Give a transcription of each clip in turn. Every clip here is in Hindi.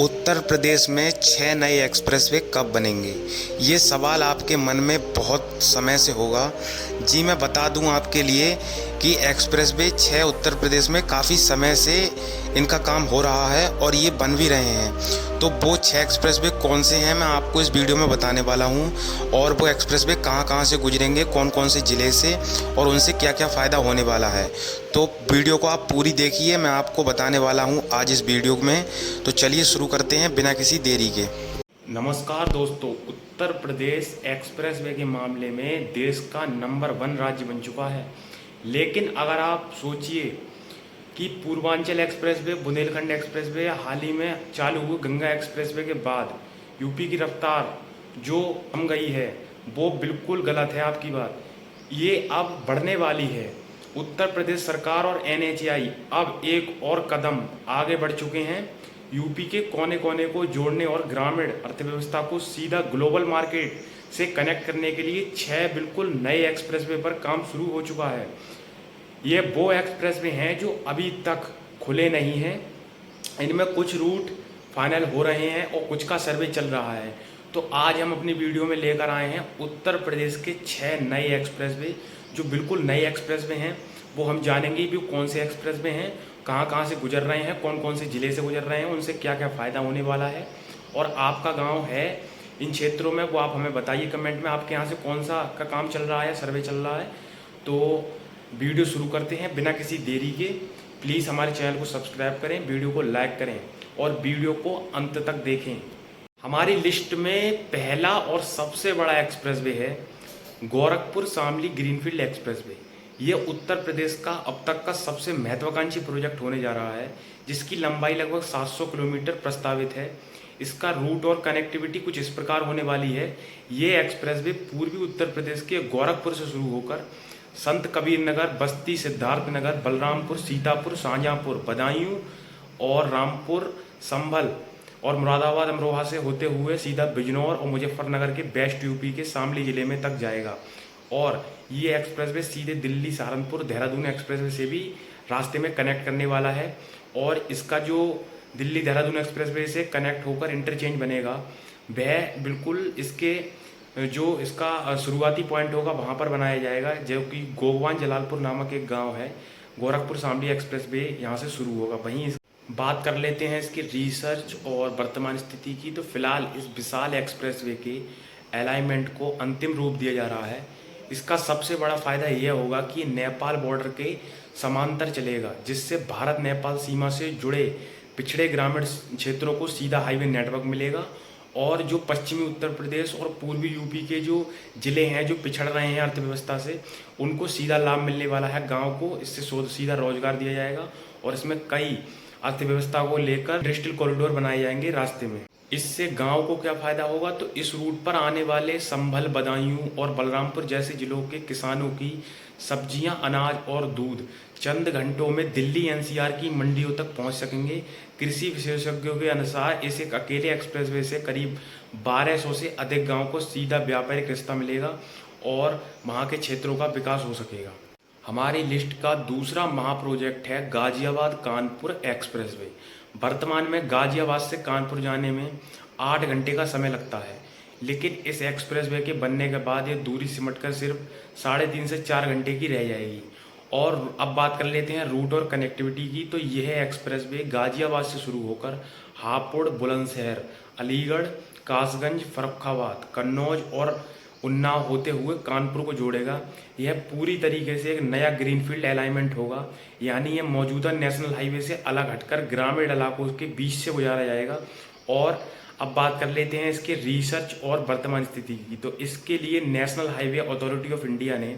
उत्तर प्रदेश में 6 नए एक्सप्रेसवे कब बनेंगे? ये सवाल आपके मन में बहुत समय से होगा। जी मैं बता दूं आपके लिए कि एक्सप्रेसवे 6 उत्तर प्रदेश में काफ़ी समय से इनका काम हो रहा है और ये बन भी रहे हैं। तो वो 6 एक्सप्रेसवे कौन से हैं मैं आपको इस वीडियो में बताने वाला हूं, और वो एक्सप्रेसवे कहां-कहां से गुजरेंगे, कौन-कौन से ज़िले से, और उनसे क्या-क्या फ़ायदा होने वाला है। तो वीडियो को आप पूरी देखिए, मैं आपको बताने वाला हूं आज इस वीडियो में। तो चलिए शुरू करते हैं बिना किसी देरी के। नमस्कार दोस्तों, उत्तर प्रदेश एक्सप्रेसवे के मामले में देश का नंबर 1 राज्य बन चुका है। लेकिन अगर आप सोचिए कि पूर्वांचल एक्सप्रेसवे, बुंदेलखंड एक्सप्रेसवे या हाल ही में चालू हुए गंगा एक्सप्रेसवे के बाद यूपी की रफ्तार जो थम गई है, वो बिल्कुल गलत है आपकी बात। ये अब बढ़ने वाली है। उत्तर प्रदेश सरकार और एनएचएआई अब एक और कदम आगे बढ़ चुके हैं। यूपी के कोने कोने को जोड़ने और ग्रामीण अर्थव्यवस्था को सीधा ग्लोबल मार्केट से कनेक्ट करने के लिए 6 बिल्कुल नए एक्सप्रेसवे पर काम शुरू हो चुका है। ये वो एक्सप्रेसवे हैं जो अभी तक खुले नहीं हैं। इनमें कुछ रूट फाइनल हो रहे हैं और कुछ का सर्वे चल रहा है। तो आज हम अपनी वीडियो में लेकर आए हैं उत्तर प्रदेश के 6 नए एक्सप्रेसवे, जो बिल्कुल नए एक्सप्रेसवे हैं। वो हम जानेंगे भी कौन से एक्सप्रेसवे हैं, कहाँ कहाँ से गुजर रहे हैं, कौन कौन से ज़िले से गुजर रहे हैं, उनसे क्या क्या फ़ायदा होने वाला है। और आपका गांव है इन क्षेत्रों में, वो आप हमें बताइए कमेंट में, आपके यहाँ से कौन सा का काम चल रहा है, सर्वे चल रहा है। तो वीडियो शुरू करते हैं बिना किसी देरी के। प्लीज़ हमारे चैनल को सब्सक्राइब करें, वीडियो को लाइक करें और वीडियो को अंत तक देखें। हमारी लिस्ट में पहला और सबसे बड़ा एक्सप्रेसवे है गोरखपुर शामली ग्रीनफील्ड एक्सप्रेसवे। ये उत्तर प्रदेश का अब तक का सबसे महत्वाकांक्षी प्रोजेक्ट होने जा रहा है, जिसकी लंबाई लगभग 700 किलोमीटर प्रस्तावित है। इसका रूट और कनेक्टिविटी कुछ इस प्रकार होने वाली है। ये एक्सप्रेसवे पूर्वी उत्तर प्रदेश के गोरखपुर से शुरू होकर संत कबीर नगर, बस्ती, सिद्धार्थनगर, बलरामपुर, सीतापुर, शाहजहाँपुर, बदायूं और रामपुर, संभल और मुरादाबाद, अमरोहा से होते हुए सीधा बिजनौर और मुजफ्फरनगर के वेस्ट यूपी के शामली जिले में तक जाएगा। और ये एक्सप्रेसवे सीधे दिल्ली, सहारनपुर, देहरादून एक्सप्रेसवे से भी रास्ते में कनेक्ट करने वाला है। और इसका जो दिल्ली देहरादून एक्सप्रेसवे से कनेक्ट होकर इंटरचेंज बनेगा, वह बिल्कुल इसके जो इसका शुरुआती पॉइंट होगा वहाँ पर बनाया जाएगा, जो कि गोगवान जलालपुर नामक एक गांव है। गोरखपुर शामली एक्सप्रेसवे यहाँ से शुरू होगा। वहीं बात कर लेते हैं इसकी रिसर्च और वर्तमान स्थिति की। तो फिलहाल इस विशाल एक्सप्रेसवे के अलाइनमेंट को अंतिम रूप दिया जा रहा है। इसका सबसे बड़ा फायदा यह होगा कि नेपाल बॉर्डर के समांतर चलेगा, जिससे भारत नेपाल सीमा से जुड़े पिछड़े ग्रामीण क्षेत्रों को सीधा हाईवे नेटवर्क मिलेगा। और जो पश्चिमी उत्तर प्रदेश और पूर्वी यूपी के जो ज़िले हैं जो पिछड़ रहे हैं अर्थव्यवस्था से, उनको सीधा लाभ मिलने वाला है। गांव को इससे सीधा रोजगार दिया जाएगा और इसमें कई अर्थव्यवस्था को लेकर इंडस्ट्रियल कॉरिडोर बनाए जाएंगे रास्ते में। इससे गांव को क्या फायदा होगा, तो इस रूट पर आने वाले संभल, बदायूं और बलरामपुर जैसे जिलों के किसानों की सब्जियां, अनाज और दूध चंद घंटों में दिल्ली एनसीआर की मंडियों तक पहुंच सकेंगे। कृषि विशेषज्ञों के अनुसार इस एक अकेले एक्सप्रेसवे से करीब 1200 से अधिक गाँव को सीधा व्यापारिक रिश्ता मिलेगा और वहाँ के क्षेत्रों का विकास हो सकेगा। हमारी लिस्ट का दूसरा महाप्रोजेक्ट है गाजियाबाद कानपुर एक्सप्रेसवे। वर्तमान में गाजियाबाद से कानपुर जाने में 8 घंटे का समय लगता है, लेकिन इस एक्सप्रेसवे के बनने के बाद ये दूरी सिमटकर सिर्फ 3.5 से 4 घंटे की रह जाएगी। और अब बात कर लेते हैं रूट और कनेक्टिविटी की। तो यह एक्सप्रेसवे गाजियाबाद से शुरू होकर हापुड़, बुलंदशहर, अलीगढ़, कासगंज, फर्रुखाबाद, कन्नौज और उन्नाव होते हुए कानपुर को जोड़ेगा। यह पूरी तरीके से एक नया ग्रीनफील्ड अलाइनमेंट होगा, यानी यह मौजूदा नेशनल हाईवे से अलग हटकर ग्रामीण इलाकों के बीच से गुजारा जाएगा। और अब बात कर लेते हैं इसके रिसर्च और वर्तमान स्थिति की। तो इसके लिए national highway authority of India ने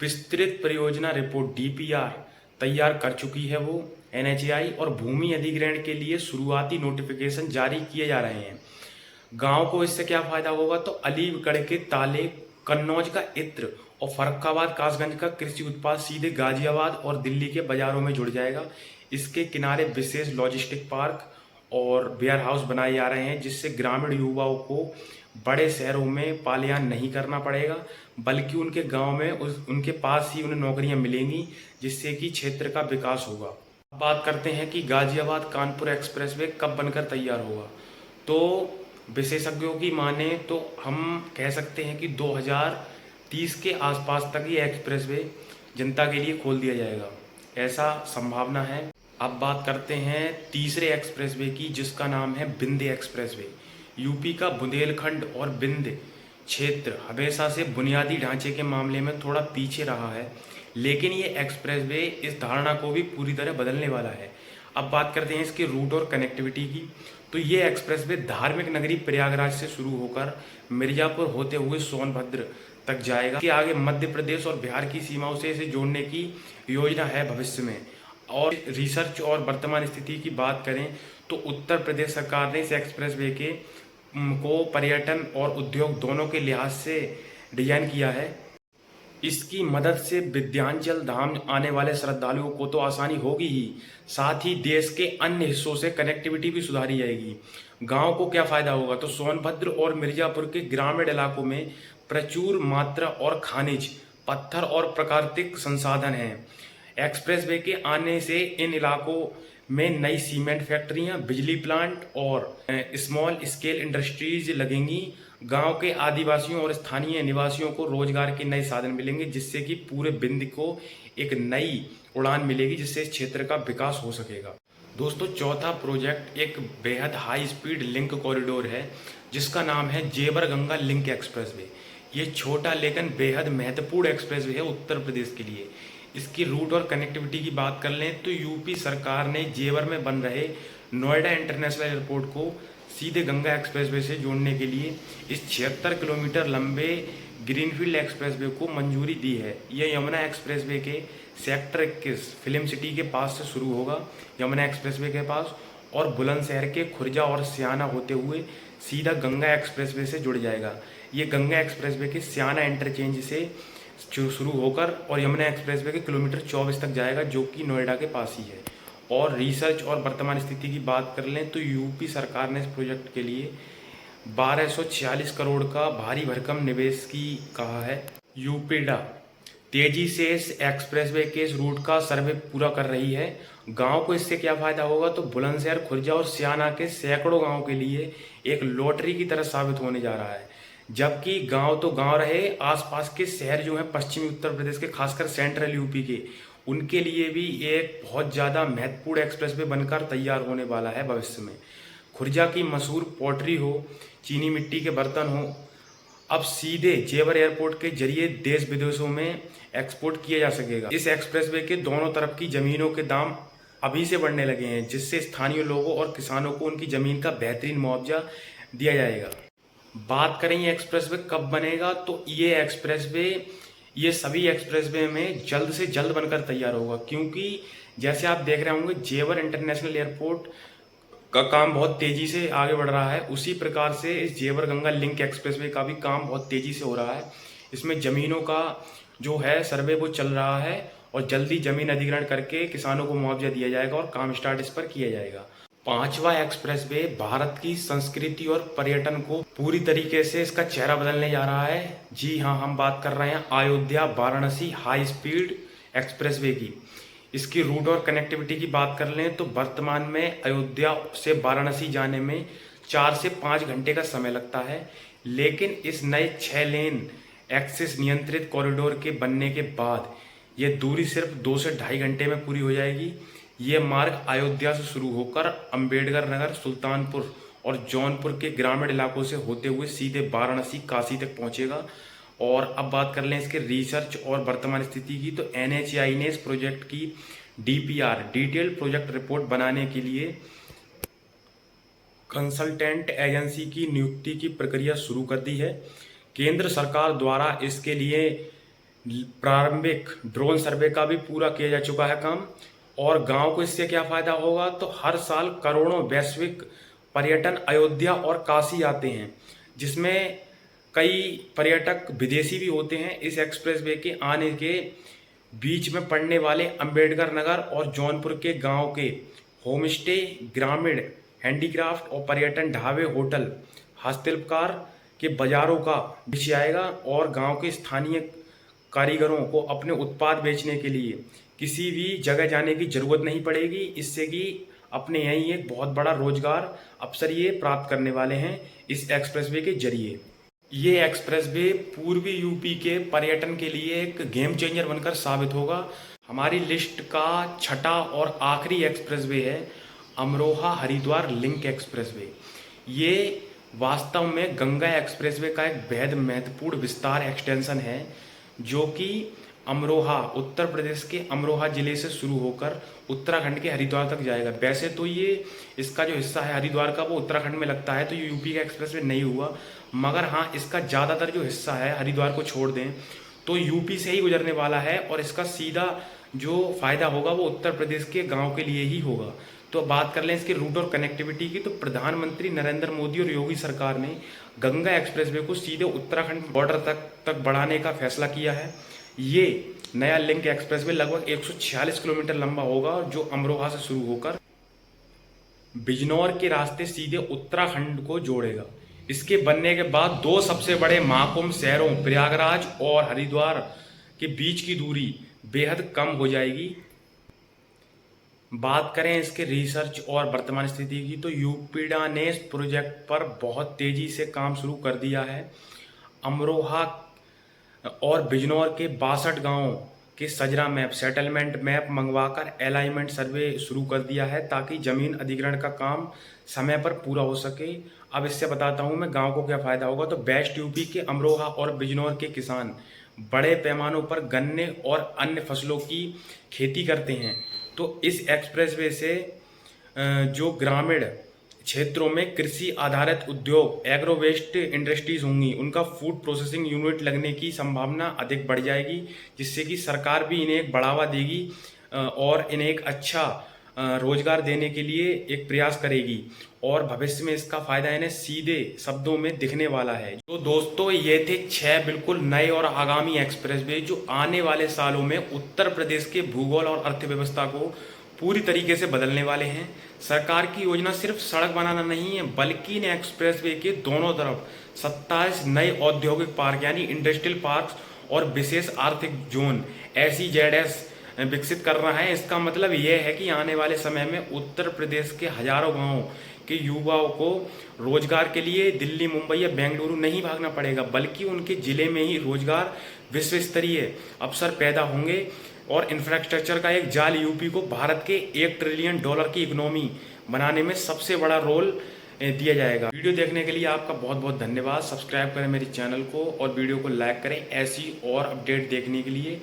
विस्तृत परियोजना रिपोर्ट डीपीआर तैयार कर चुकी है। वो एनएचएआई और भूमि अधिग्रहण के लिए शुरुआती नोटिफिकेशन जारी किए जा रहे हैं। गांव को इससे क्या फायदा होगा, तो अलीगढ़ के ताले, कन्नौज का इत्र और फर्रुखाबाद, कासगंज का कृषि उत्पाद सीधे गाजियाबाद और दिल्ली के बाजारों में जुड़ जाएगा। इसके किनारे विशेष लॉजिस्टिक पार्क और वेयर हाउस बनाए जा रहे हैं, जिससे ग्रामीण युवाओं को बड़े शहरों में पलायन नहीं करना पड़ेगा, बल्कि उनके गांव में उनके पास ही उन्हें नौकरियां मिलेंगी, जिससे कि क्षेत्र का विकास होगा। अब बात करते हैं कि गाजियाबाद कानपुर एक्सप्रेसवे कब बनकर तैयार होगा। तो विशेषज्ञों की माने तो हम कह सकते हैं कि 2030 के आसपास तक ये एक्सप्रेसवे जनता के लिए खोल दिया जाएगा, ऐसा संभावना है। अब बात करते हैं तीसरे एक्सप्रेसवे की, जिसका नाम है विंध्य एक्सप्रेसवे। यूपी का बुंदेलखंड और विंध्य क्षेत्र हमेशा से बुनियादी ढांचे के मामले में थोड़ा पीछे रहा है, लेकिन ये एक्सप्रेसवे इस धारणा को भी पूरी तरह बदलने वाला है। अब बात करते हैं इसके रूट और कनेक्टिविटी की। तो ये एक्सप्रेसवे धार्मिक नगरी प्रयागराज से शुरू होकर मिर्जापुर होते हुए सोनभद्र तक जाएगा। इसके आगे मध्य प्रदेश और बिहार की सीमाओं से इसे जोड़ने की योजना है भविष्य में। और रिसर्च और वर्तमान स्थिति की बात करें तो उत्तर प्रदेश सरकार ने इस एक्सप्रेसवे के को पर्यटन और उद्योग दोनों के लिहाज से डिजाइन किया है। इसकी मदद से विंध्याचल धाम आने वाले श्रद्धालुओं को तो आसानी होगी ही, साथ ही देश के अन्य हिस्सों से कनेक्टिविटी भी सुधारी जाएगी। गांव को क्या फायदा होगा, तो सोनभद्र और मिर्जापुर के ग्रामीण इलाकों में प्रचुर मात्रा और खनिज पत्थर और प्राकृतिक संसाधन हैं। एक्सप्रेसवे के आने से इन इलाकों में नई सीमेंट फैक्ट्रियां, बिजली प्लांट और स्मॉल स्केल इंडस्ट्रीज लगेंगी। गांव के आदिवासियों और स्थानीय निवासियों को रोजगार के नए साधन मिलेंगे, जिससे कि पूरे विंध्य को एक नई उड़ान मिलेगी, जिससे इस क्षेत्र का विकास हो सकेगा। दोस्तों, चौथा प्रोजेक्ट एक बेहद हाई स्पीड लिंक कॉरिडोर है, जिसका नाम है जेवर गंगा लिंक एक्सप्रेसवे। ये छोटा लेकिन बेहद महत्वपूर्ण एक्सप्रेसवे है उत्तर प्रदेश के लिए। इसकी रूट और कनेक्टिविटी की बात कर लें तो यूपी सरकार ने जेवर में बन रहे नोएडा इंटरनेशनल एयरपोर्ट को सीधे गंगा एक्सप्रेसवे से जोड़ने के लिए इस 76 किलोमीटर लंबे ग्रीनफील्ड एक्सप्रेसवे को मंजूरी दी है। यह यमुना एक्सप्रेसवे के सेक्टर 21 फिल्म सिटी के पास से शुरू होगा, यमुना एक्सप्रेसवे के पास, और बुलंदशहर के खुर्जा और स्याना होते हुए सीधा गंगा एक्सप्रेसवे से जुड़ जाएगा। ये गंगा एक्सप्रेसवे के स्याना इंटरचेंज से शुरू होकर और यमुना एक्सप्रेसवे के किलोमीटर 24 तक जाएगा, जो कि नोएडा के पास ही है। और रिसर्च और वर्तमान स्थिति की बात कर लें तो यूपी सरकार ने इस प्रोजेक्ट के लिए 1246 करोड़ का भारी भरकम निवेश की कहा है। यूपीडा तेजी से इस एक्सप्रेसवे के इस रूट का सर्वे पूरा कर रही है। गांव को इससे क्या फायदा होगा, तो बुलंदशहर, खुर्जा और स्याना के सैकड़ों गांव के लिए एक लॉटरी की तरह साबित होने जा रहा है। जबकि गांव तो गांव रहे, आसपास के शहर जो हैं पश्चिमी उत्तर प्रदेश के, खासकर सेंट्रल यूपी के, उनके लिए भी एक बहुत ज़्यादा महत्वपूर्ण एक्सप्रेसवे बनकर तैयार होने वाला है भविष्य में। खुर्जा की मशहूर पॉटरी हो, चीनी मिट्टी के बर्तन हो, अब सीधे जेवर एयरपोर्ट के जरिए देश विदेशों में एक्सपोर्ट किया जा सकेगा। इस एक्सप्रेसवे के दोनों तरफ की जमीनों के दाम अभी से बढ़ने लगे हैं, जिससे स्थानीय लोगों और किसानों को उनकी जमीन का बेहतरीन मुआवजा दिया जाएगा। बात करें ये एक्सप्रेसवे कब बनेगा, तो ये सभी एक्सप्रेसवे में जल्द से जल्द बनकर तैयार होगा, क्योंकि जैसे आप देख रहे होंगे जेवर इंटरनेशनल एयरपोर्ट का काम बहुत तेजी से आगे बढ़ रहा है, उसी प्रकार से इस जेवर गंगा लिंक एक्सप्रेसवे का भी काम बहुत तेजी से हो रहा है। इसमें जमीनों का जो है सर्वे वो चल रहा है और जल्दी जमीन अधिग्रहण करके किसानों को मुआवजा दिया जाएगा और काम स्टार्ट इस पर किया जाएगा। पांचवा एक्सप्रेसवे भारत की संस्कृति और पर्यटन को पूरी तरीके से इसका चेहरा बदलने जा रहा है। जी हाँ, हम बात कर रहे हैं Ayodhya Varanasi high speed expressway की। इसकी रूट और कनेक्टिविटी की बात कर लें तो वर्तमान में अयोध्या से वाराणसी जाने में 4 से 5 घंटे का समय लगता है, लेकिन इस नए 6 लेन एक्सिस नियंत्रित कॉरिडोर के बनने के बाद ये दूरी सिर्फ 2 से 2.5 घंटे में पूरी हो जाएगी। ये मार्ग अयोध्या से शुरू होकर अंबेडकर नगर, सुल्तानपुर और जौनपुर के ग्रामीण इलाकों से होते हुए सीधे वाराणसी, काशी तक पहुंचेगा। और अब बात कर लें इसके रिसर्च और वर्तमान स्थिति की, तो NHAI ने इस प्रोजेक्ट की DPR डिटेल्ड प्रोजेक्ट रिपोर्ट बनाने के लिए कंसल्टेंट एजेंसी की नियुक्ति की प्रक्रिया शुरू कर दी है। केंद्र सरकार द्वारा इसके लिए प्रारंभिक ड्रोन सर्वे का भी पूरा किया जा चुका है काम। और गांव को इससे क्या फायदा होगा, तो हर साल करोड़ों वैश्विक पर्यटन अयोध्या और काशी आते हैं, जिसमें कई पर्यटक विदेशी भी होते हैं। इस एक्सप्रेसवे के आने के बीच में पड़ने वाले अंबेडकर नगर और जौनपुर के गांव के होमस्टे, ग्रामीण हैंडीक्राफ्ट और पर्यटन ढाबे, होटल, हस्तशिल्पकार के बाजारों का विषय आएगा और गांव के स्थानीय कारीगरों को अपने उत्पाद बेचने के लिए किसी भी जगह जाने की जरूरत नहीं पड़ेगी, इससे कि अपने यहीं एक बहुत बड़ा रोजगार अवसर ये प्राप्त करने वाले हैं इस एक्सप्रेसवे के जरिए। ये एक्सप्रेसवे पूर्वी यूपी के पर्यटन के लिए एक गेम चेंजर बनकर साबित होगा। हमारी लिस्ट का छठा और आखिरी एक्सप्रेसवे है अमरोहा हरिद्वार लिंक एक्सप्रेसवे। ये वास्तव में गंगा एक्सप्रेसवे का एक बेहद महत्वपूर्ण विस्तार एक्सटेंशन है, जो कि अमरोहा उत्तर प्रदेश के अमरोहा जिले से शुरू होकर उत्तराखंड के हरिद्वार तक जाएगा। वैसे तो ये इसका जो हिस्सा है हरिद्वार का वो उत्तराखंड में लगता है, तो ये यूपी का एक्सप्रेसवे नहीं हुआ, मगर हाँ इसका ज़्यादातर जो हिस्सा है हरिद्वार को छोड़ दें तो यूपी से ही गुजरने वाला है और इसका सीधा जो फायदा होगा वो उत्तर प्रदेश के गाँव के लिए ही होगा। तो बात कर लें इसके रूट और कनेक्टिविटी की, तो प्रधानमंत्री नरेंद्र मोदी और योगी सरकार ने गंगा एक्सप्रेसवे को सीधे उत्तराखंड बॉर्डर तक बढ़ाने का फैसला किया है। ये नया लिंक एक्सप्रेसवे लगभग 146 किलोमीटर लंबा होगा और जो अमरोहा से शुरू होकर बिजनौर के रास्ते सीधे उत्तराखंड को जोड़ेगा। इसके बनने के बाद दो सबसे बड़े महाकुंभ शहरों प्रयागराज और हरिद्वार के बीच की दूरी बेहद कम हो जाएगी। बात करें इसके रिसर्च और वर्तमान स्थिति की, तो यूपीडा ने इस प्रोजेक्ट पर बहुत तेजी से काम शुरू कर दिया है। अमरोहा और बिजनौर के 62 गांवों के सजरा मैप सेटलमेंट मैप मंगवाकर अलाइनमेंट सर्वे शुरू कर दिया है ताकि जमीन अधिग्रहण का काम समय पर पूरा हो सके। अब इससे बताता हूं मैं गांव को क्या फ़ायदा होगा। तो वेस्ट यूपी के अमरोहा और बिजनौर के किसान बड़े पैमानों पर गन्ने और अन्य फसलों की खेती करते हैं, तो इस एक्सप्रेसवे से जो ग्रामीण क्षेत्रों में कृषि आधारित उद्योग एग्रो वेस्ट इंडस्ट्रीज होंगी, उनका फूड प्रोसेसिंग यूनिट लगने की संभावना अधिक बढ़ जाएगी, जिससे कि सरकार भी इन्हें एक बढ़ावा देगी और इन्हें एक अच्छा रोजगार देने के लिए एक प्रयास करेगी और भविष्य में इसका फायदा इन्हें सीधे शब्दों में दिखने वाला है। तो दोस्तों ये थे 6 बिल्कुल नए और आगामी एक्सप्रेसवे जो आने वाले सालों में उत्तर प्रदेश के भूगोल और अर्थव्यवस्था को पूरी तरीके से बदलने वाले हैं। सरकार की योजना सिर्फ सड़क बनाना नहीं है, बल्कि इन एक्सप्रेसवे के दोनों तरफ 27 नए औद्योगिक पार्क यानी इंडस्ट्रियल पार्क और विशेष आर्थिक जोन SEZs विकसित कर रहा है। इसका मतलब यह है कि आने वाले समय में उत्तर प्रदेश के हजारों गांवों के युवाओं को रोजगार के लिए दिल्ली, मुंबई या बेंगलुरु नहीं भागना पड़ेगा, बल्कि उनके जिले में ही रोजगार विश्व स्तरीय अवसर पैदा होंगे और इंफ्रास्ट्रक्चर का एक जाल यूपी को भारत के $1 ट्रिलियन की इकोनॉमी बनाने में सबसे बड़ा रोल दिया जाएगा। वीडियो देखने के लिए आपका बहुत बहुत धन्यवाद। सब्सक्राइब करें मेरे चैनल को और वीडियो को लाइक करें ऐसी और अपडेट देखने के लिए।